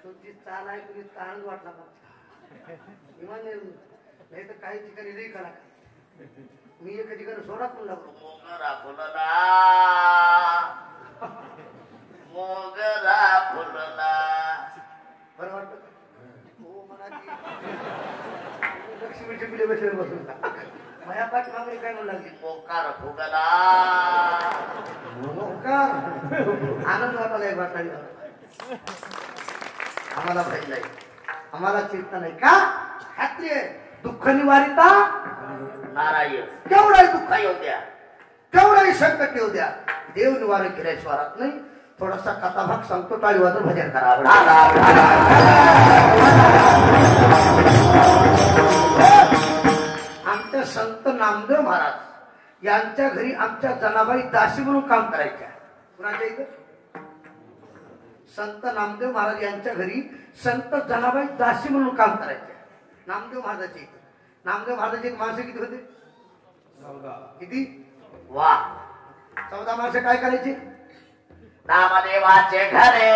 तुमची चाल आहे तुझी ताण वाटला इमान नाही तर काही ठिकाणी नाही करा मी एका ठिकाणी सोडा पण लागलो मोगरा फुलला मोगरा फुलला बरं वाटत हो म्हणा लक्ष्मीच्या पिढे बसले बसून माझ्या पाठ मागणी काय म्हणू लागली मोकार फुगला मोकार आनंद वाटायला एक वाटायला आम्हाला भय नाही आम्हाला चिंता नाही का खात्री आहे दुःख निवारिता नारायण केवढाही दुःख येऊ द्या केवढाही संकट येऊ द्या देव निवारण केल्याशिवाय नाही थोडासा कथाभाग सांगतो टाळी वाजून भजन करावं आमच्या संत नामदेव महाराज यांच्या घरी आमच्या जनाबाई दासी म्हणून काम करायच्या कुणाच्या इथं संत नामदेव महाराज यांच्या घरी संत जनाबाई दासी म्हणून काम करायच्या नामदेव महाराजाच्या इथं नामदेव महाराजाची माणसं किती होते 14 किती वा 14 माणसं काय करायची नामदेवाचे घरे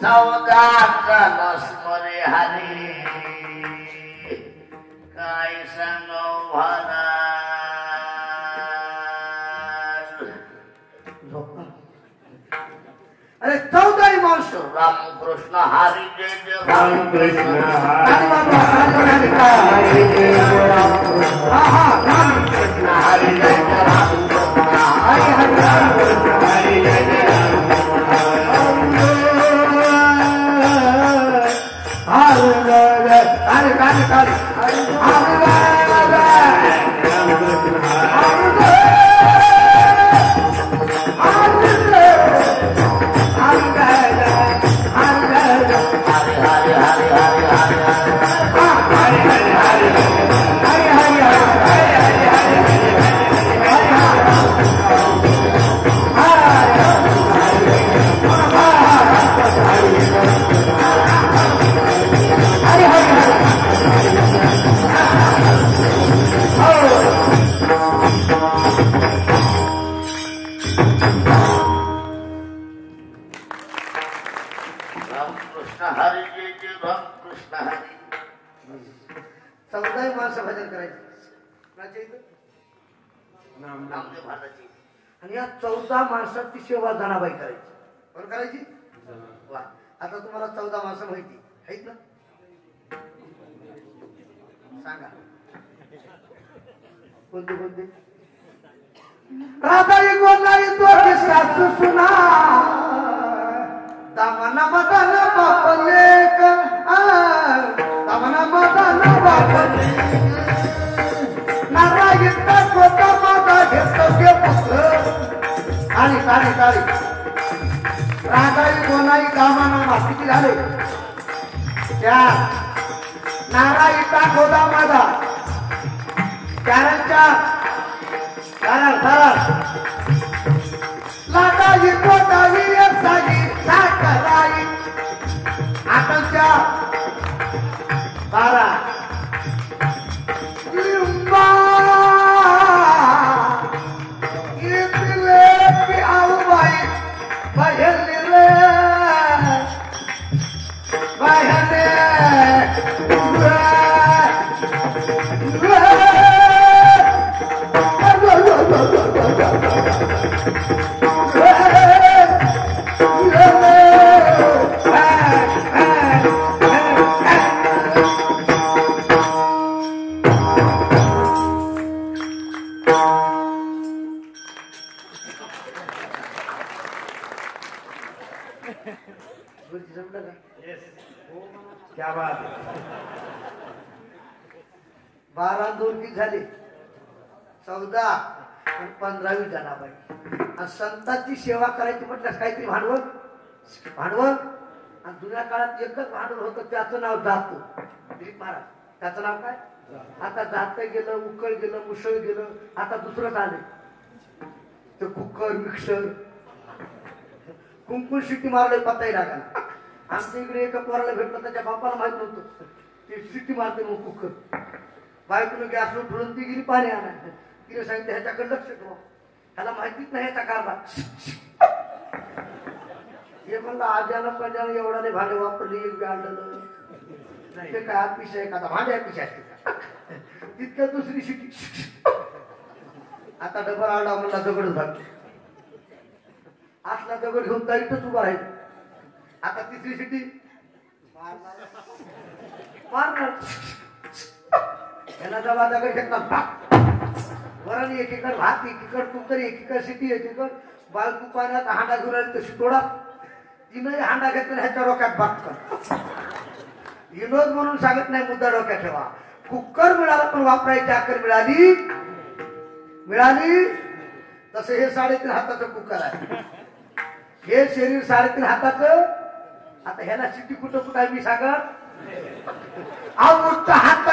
14 नस्मरे हरी काय सांगो महाराज अरे 14 माणस रामकृष्ण हरी जय जय रामकृष्ण हरी रामकृष्ण हरी जय जय हरी हरी हरी जय जय हरी हरी हरी आणि या 14 माणसाची सेवा जनाबाई करायची कोण करायची वा आता तुम्हाला 14 माणसं माहिती आहेत ना सांगा कोणते कोणते राधा गोलाई तो सासू सुना दामना मदन बापलेक दामना मदन बापलेक नारायण कोटा माता घेतो के पुत्र आणि काळी काळी राधाई गोनाई दामाना किती झाले 4 नारायणा गोदा माता 4 लाटाई कोटाई सागी साकराई आताच्या 12 लिंबा इतले की आऊबाई बाहेरले बाहेरले क्या बात 12 2 किती झाले 14 आणि 15वी जनाबाई आणि संतांची सेवा करायची म्हटलं काहीतरी भांडवल आणि जुन्या काळात एकच भांडवल होतं त्याचं नाव जात दिलीप महाराज त्याचं नाव काय आता जात गेलं उकळ गेलं मुसळ गेलं आता दुसरंच आले ते कुकर मिक्सर कुंकू शिट्टी मारले पत्ताही लागला आमच्या इकडे एका पोराला भेटलं त्याच्या बापाला माहित नव्हतं ते शिट्टी मारते मग कुकर बायकोनं गॅसवर ठेवून ती गेली पाणी आणायचं तिने सांगितलं ह्याच्याकडे लक्ष ठेवा, ह्याला माहितीच नाही ह्याचा कारभार. हे म्हणलं आज्याला पंजाला एवढा नाही भांडे वापरली, एक गांडलं ते काय अतिशय एखादा भांडे अतिशय असते तितकं दुसरी शिटी. आता डबल आला म्हणला दगड झाला, असला दगड घेऊन इथंच उभा राहील. आता तिसरी शिटी मारणार, याला जबा दगड घेतला वरण, एकीकड भात, एकीकड कुकर, एकीकड शिटी, एकीकड बालकू पाण्यात हांडा घेऊन आली तशी तोडा. तिने हांडा घेतला ह्याच्या डोक्यात भागत. विनोद म्हणून सांगत नाही, मुद्दा डोक्यात ठेवा. कुकर मिळाला पण वापरायची अक्कल मिळाली तसं हे 3.5 हाताचं कुकर आहे, हे शरीर 3.5 हाताचं. आता ह्याला शिटी कुठं कुठं आहे मी सांगत. हात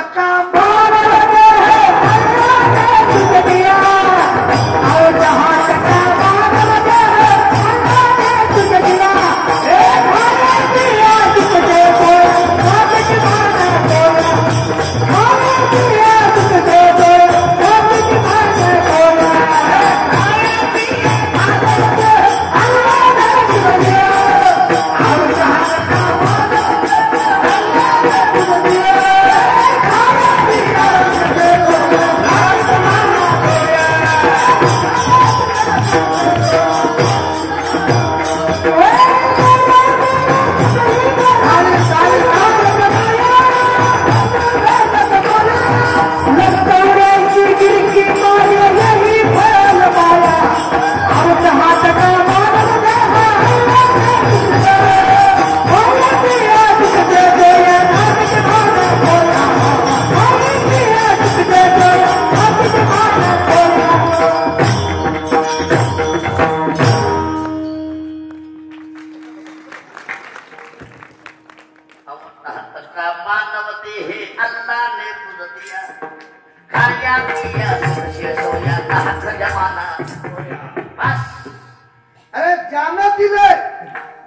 अरे ज्यानं दिलंय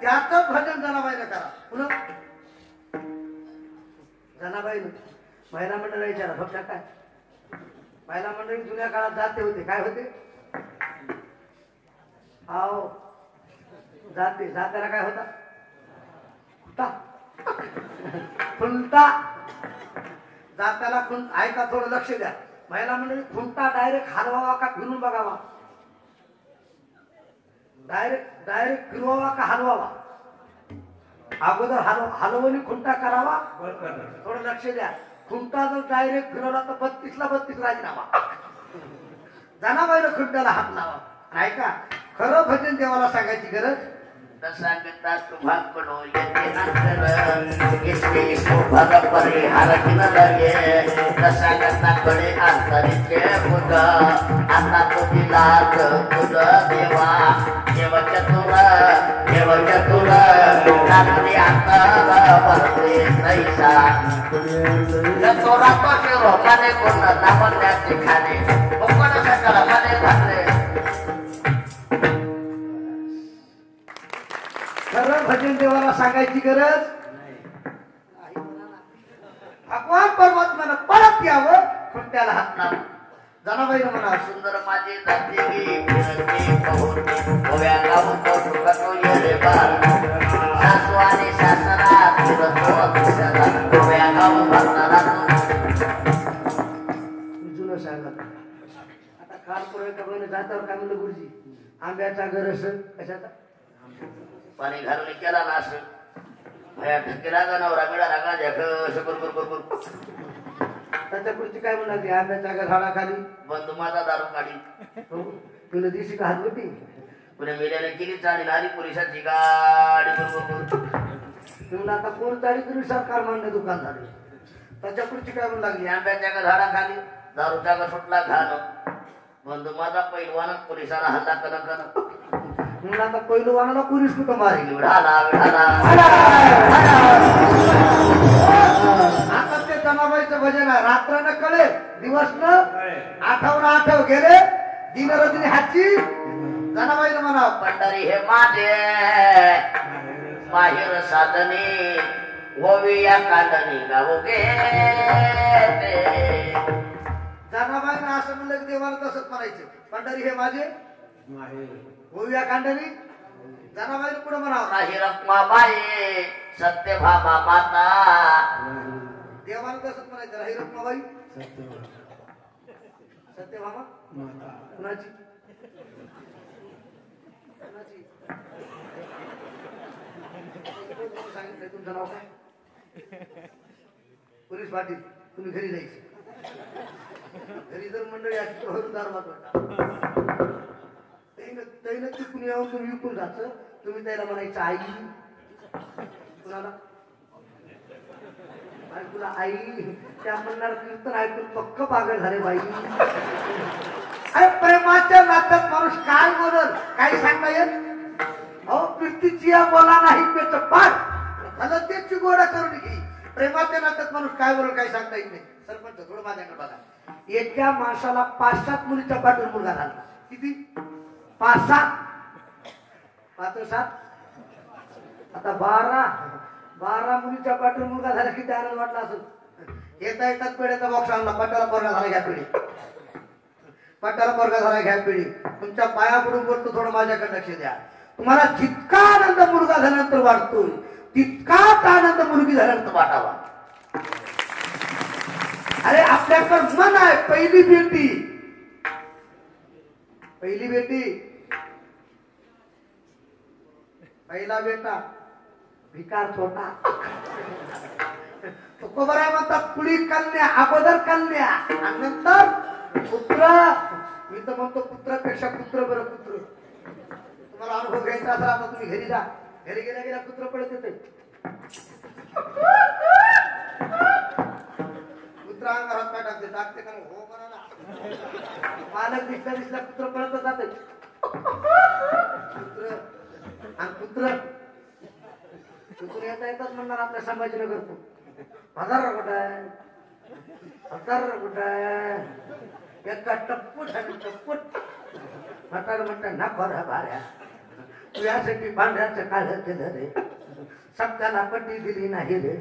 त्याचं भजन जनाबाईनं करा. पुन्हा जनाबाईनं महिला मंडळ विचारा फक्त काय महिला मंडळी जुन्या काळात जाते होते, काय होते आओ जाते, जात्याला काय होता खुंटा. जात्याला खुंट ऐका, थोडं लक्ष द्या. महिला मंडळी खुंटा डायरेक्ट हलवावा का फिरून बघावा, डायरेक्ट फिरवावा का हलवावा. अगोदर हलवणी खुंटा करावा. थोडं लक्ष द्या. खुंटा जर डायरेक्ट फिरवला तर 32ला 32 राजीनामा. जनाबाईनं खुंट्याला हात लावा. ऐका, खरं भजन देवाला सांगायची गरज. संगता तुभाग पडो येते नंतर इसकी शोभा परिहार किन लगे. संगताकडे अंतरीचे बुध आता तुझी लाज तुझ देवा. देव चतुर रात्री अंतर भरते तैसा. चतुरा तो शिरोपाने कोण दाबण्याचे खाणे कोकण सकळाने घातले. खरं भजन देवाला सांगायची गरज. भगवान परमात्म्यानं परत यावं, खुंट्याला हात लावा. जनाबाईनं म्हणा, सुंदर माझी जाती फिरती कहोती गोव्या गाव कौतुकातो येरे बार. सासू आणि सासरा फिरतो दिसला गोव्या गाव भरणारा. जुनं सांगत. आता काल पुरवठा जातावर काय म्हणलं गुरुजी, आंब्याचा गरस कशाचा पाणी घालून केला ना असं भया ठकेला नवरा मिळाला का जग शुकुर त्याच्या पुढची काय म्हणाली, आंब्याच्या झाडाखाली बंधू माझा दारू काढी. तुला दिवशी का हात होती पुणे मेल्याने केली चाळी आली पोलिसाची गाडी तुला. आता कोण चाळी तरी सरकार मान्य दुकान झाले. त्याच्या पुढची काय म्हणू लागली, आंब्याच्या झाडाखाली दारूच्या सुटला घाण. बंधू माझा पैलवान पोलिसाला हल्ला कन म्हणून आता पहिलं वाणाला पोलीस कुठं मारेल. आता ते जनाबाईचं भजन आहे. रात्र न कळे दिवस न आठव गेले दिन रजनी हाची. जनाबाईनं म्हणा, पंढरी हे माझे बाहेर साधने ओविया कांदणी गाव गे. जनाबाईनं असं म्हणलं की देवाला तसंच म्हणायचं, पंढरी हे माझे होऊया कांडणी. जनाबाईनं पुढे म्हणावं, नाही रखमाबाई सत्यभामा माता. देवाला तसंच म्हणायचं, राही रखमाबाई सत्यभामा कुणाची सांगितलं. तुमचं नाव काय? पोलीस पाटील. तुम्ही घरी जायचं. घरी जर मंडळी असली तर दार वाटत तैन चुकून येऊन तुम्ही विकून जायचं. तुम्ही त्याला म्हणायचं आई. कुणाला? तुला आई. त्या म्हणणार कीर्तन ऐकून पक्क पागल झाले बाई. अरे प्रेमाच्या नात्यात माणूस काय बोलल काही सांगता येत. अहो कीर्तीची या बोला नाही पेच पाठ झालं त्याची गोडा करून घे. प्रेमाच्या नात्यात माणूस काय बोलल काही सांगता येत नाही. सरपंच थोडं माझ्याकडे बघा. एका माणसाला 5-7 मुलीच्या पाठून मुलगा झाला. किती? 5-7. 5-7 आता 12 मुलीच्या पाठून मुलगा झाला. किती आनंद वाटला असेल. येता येतात पेढ्याचा बॉक्स आणला. पट्ट्याला पोरगा झाला घ्या पिढी. पट्ट्याला पोरगा झाला घ्या पिढी. तुमच्या पाया पडून बोलतो थोडं माझ्याकडे लक्ष द्या. तुम्हाला जितका आनंद मुलगा झाल्यानंतर वाटतोय तितकाच आनंद मुलगी झाल्यानंतर वाटावा. अरे आपल्याकडं मन आहे. पहिली बेटी पहिला बेटा भिकार छोटा. तुकोबर आहे म्हणतात पुढी कन्या अगोदर कन्या आणि नंतर पुत्र. मी तर म्हणतो पुत्रापेक्षा पुत्र बरं. पुत्र तुम्हाला अनुभव घ्यायचा असेल आता तुम्ही घरी जा. घरी गेल्या पुत्र पडत येते. पुत्र अंगारात काय टाकते का हो म्हणा ना. मालक दिसला पुत्र पडत जाते. पुत्र तिथून येतात म्हणणार आपल्या संभाजीनगर तू. हजार कुठं आहे. एका टप्पूट म्हणतात ना बरा भाऱ्या तू यासाठी पांढऱ्याचं काढ केलं रे. सप्त्याला पट्टी दिली नाही रे.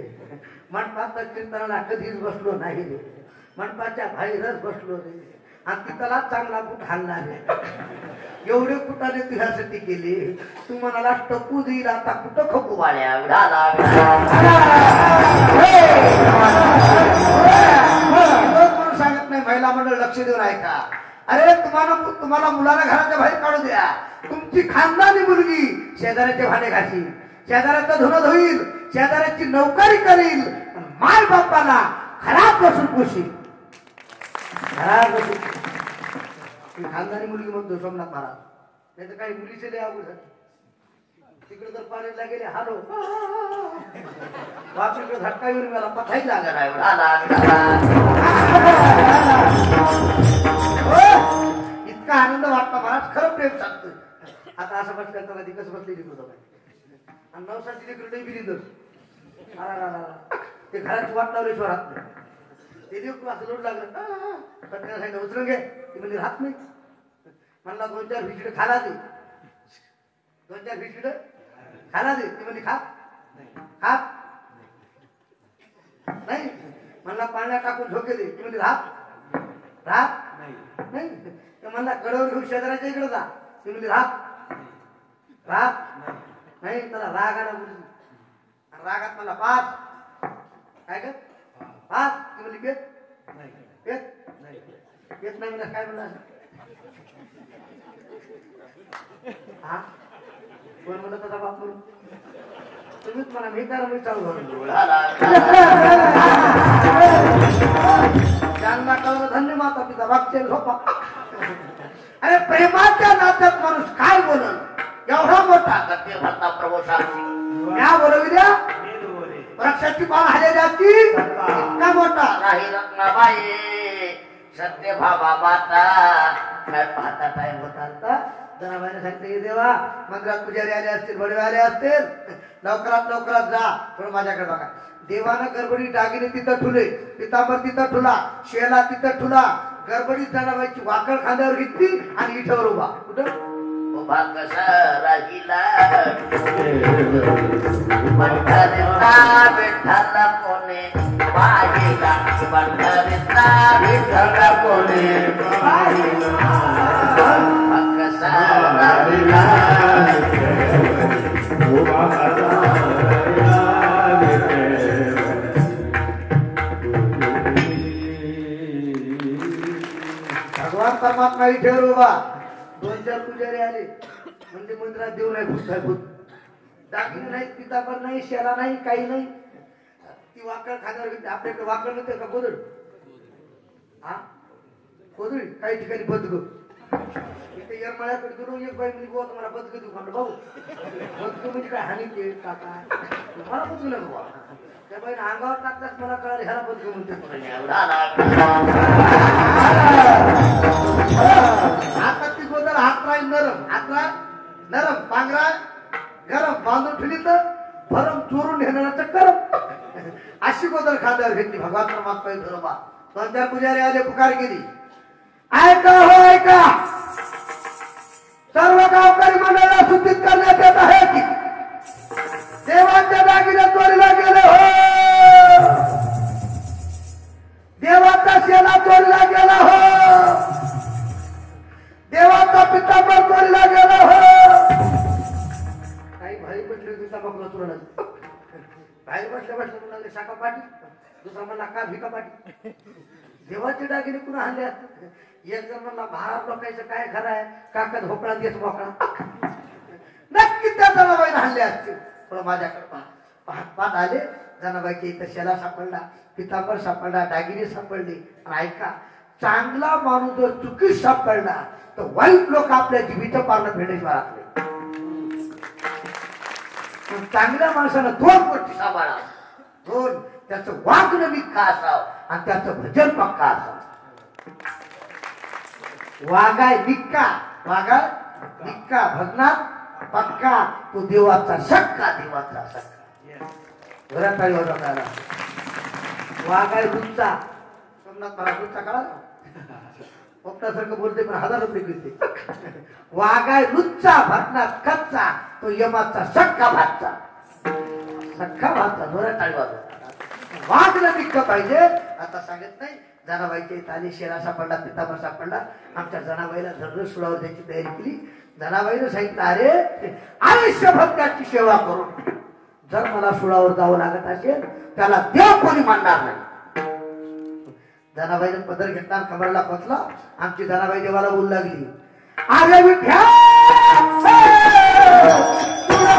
मंडपात कीर्तनाला कधीच बसलो नाही रे. मंडपाच्या बाहेरच बसलो रे. आणि तिथला चांगला बुट घालणार रे. एवढे कुठाने तुझ्यासाठी केले. तू म्हणाला टप्पू देईल आता कुठं खपू वाल्या. म्हणून सांगत नाही महिला मंडळ लक्ष देऊन ऐका. अरे तुम्हाला मुलाला घराच्या बाहेर काढू द्या. तुमची खानदानी मुलगी शेजाऱ्याचे भांडे घासील. शेजाऱ्याचं धुणं धुईल. शेजाऱ्याची नोकरी करील. माय बापाला खराब बसून पुशील. खराब बसून खानदानी मुलगी म्हणतो सोमनाथ महाराज. नाही तर काही मुलीचे लय अवघड झाले. तिकडे जर पाण्याला गेले हालो बापीकडे झटका येऊन मला पथाही लागला. इतका आनंद वाटला महाराज. खरं प्रेम सांगतोय. आता असं बसल्या तर कसं बसलेली होतं आणि 9-7 लेकरं बिली ते घरात वाट लावले शहरात. ते देव असं लोट लागलं. पत्नीला सांगितलं उचलून घे. ती म्हणजे राहत नाही. म्हणला 2-4 भिजडे खाला दे. 2-4 भिजडे खाला दे. ती म्हणजे खात नाही. म्हणला पाण्यात टाकून झोके दे. ती म्हणजे राहत नाही. म्हणला कडावर घेऊन शेजाऱ्याच्या इकडे जा. ती म्हणजे राहत नाही. त्याला राग आला. रागात मला 5 काय कर 5 ती म्हणजे येत नाही. मला काय म्हणला हा कोण म्हणत होता बाप म्हणून. तुम्हीच म्हणा मी करा मी चालू त्यांना कळलं धन्य माता पिता बापचे झोपा. अरे प्रेमाच्या नात्यात माणूस काय बोलल. एवढा मोठा प्रभू या बोलवी द्या. वृक्षाची पान हाले जाती इतका मोठा. नाही रत्नाबाई सत्यभामा माता. काय पाहता टाइम होता. जनाबाईने सांगते देवा मंदिरात पुजारी आले असतील. बडवे आले असतील. लवकरात जा. थोडं माझ्याकडे बघा. देवानं गडबडी दागिने तिथं ठुले. पितांबर तिथं ठुला. शेला तिथं ठुला. गडबडीत जनाबाईची वाकड खांद्यावर घेतली आणि इथवर उभा. कुठं उभा कसा राहिला पंढरीचा विठ्ठल कोणे पाहिला पंढरीचा विठ्ठल कोणे पाहिला कसा राहिला उभा कसा भगवान परमात्मा इथे उभा 2-4 पुजारी आले म्हणजे मंदिरात देऊ नाही भूत दागिने नाही पितापर नाही शेरा नाही काही नाही ती वाकड खाण्यावर घेतली आपल्याकडे वाकड नव्हते का गोदड हा गोदडी काही ठिकाणी बदग इथे यरमाळ्याकडे दुरून एक बाई म्हणजे गोवा तुम्हाला बदग देऊ म्हणलं भाऊ बदग म्हणजे काय हानी के काका मला बदगू नको बाबा त्या बाईने अंगावर टाकताच मला कळालं ह्याला बदग म्हणते आता ती गोदर हात राहील नरम पांघरा गरम बांधून ठेवली तर भरम चोरून घेण्याचं करम अशी गोदर खांद्यावर घेतली भगवान परमात्मा धरोबा 2-4 पुजारी आले पुकार केली ऐका हो ऐका सर्व गावकरी मंडळाला सूचित करण्यात येत आहे की देवाच्या दागिने चोरीला गेले हो देवाचा शेला चोरीला गेला हो देवाचा पितांबर चोरीला गेला हो काही भाई बसले दुसरा बघला चोरला बाहेर बसल्या म्हणाले शाखा पाठी दुसरा म्हणला का भिका पाठी देवाचे दागिने कुणा आणले असतात एक जण म्हणला भार लोकांचं काय खरं आहे काकद होकळा देत मोकळा नक्की त्या जनाबाईने आणले असतील थोडं माझ्याकडे पाहत आले जनाबाईच्या इथं शेला सापडला पितांबर सापडला दागिने सापडले आणि ऐका चांगला माणूस जर चुकीत सापडला तर वाईट लोक आपल्या जीवित पारणं फेडण्याशिवाय राहत चांगल्या माणसानं 2 गोष्टी सांभाळा 2 त्याचं वागणं निक्का असावं आणि त्याचं भजन पक्का असावं वागाय निक्का भजनात पक्का तो देवाचा सक्का घरात आली होता वागाय रुच्चा सोमनाथ महाराज रुच्चा कळाला पोपटासारखं बोलते पण 1000 रुपये घेते वागाय रुच्चा भटनात कच्चा तो यमाचा सख्खा भातचा जोरात टाळी वाजवा वागणं निघतं पाहिजे आता सांगत नाही जनाबाईच्या इथं आली शेरा सापडला पितांबर सापडला आमच्या जनाबाईला धरण सुडावर द्यायची तयारी केली जनाबाईनं सांगितलं अरे आयुष्यभर त्याची सेवा करून जर मला सुडावर जावं लागत असेल त्याला देव कोणी मानणार नाही जनाबाईने पदर घेतला कमरला पोचला आमची जनाबाई देवाला बोलू लागली अरे विठ्ठल तुला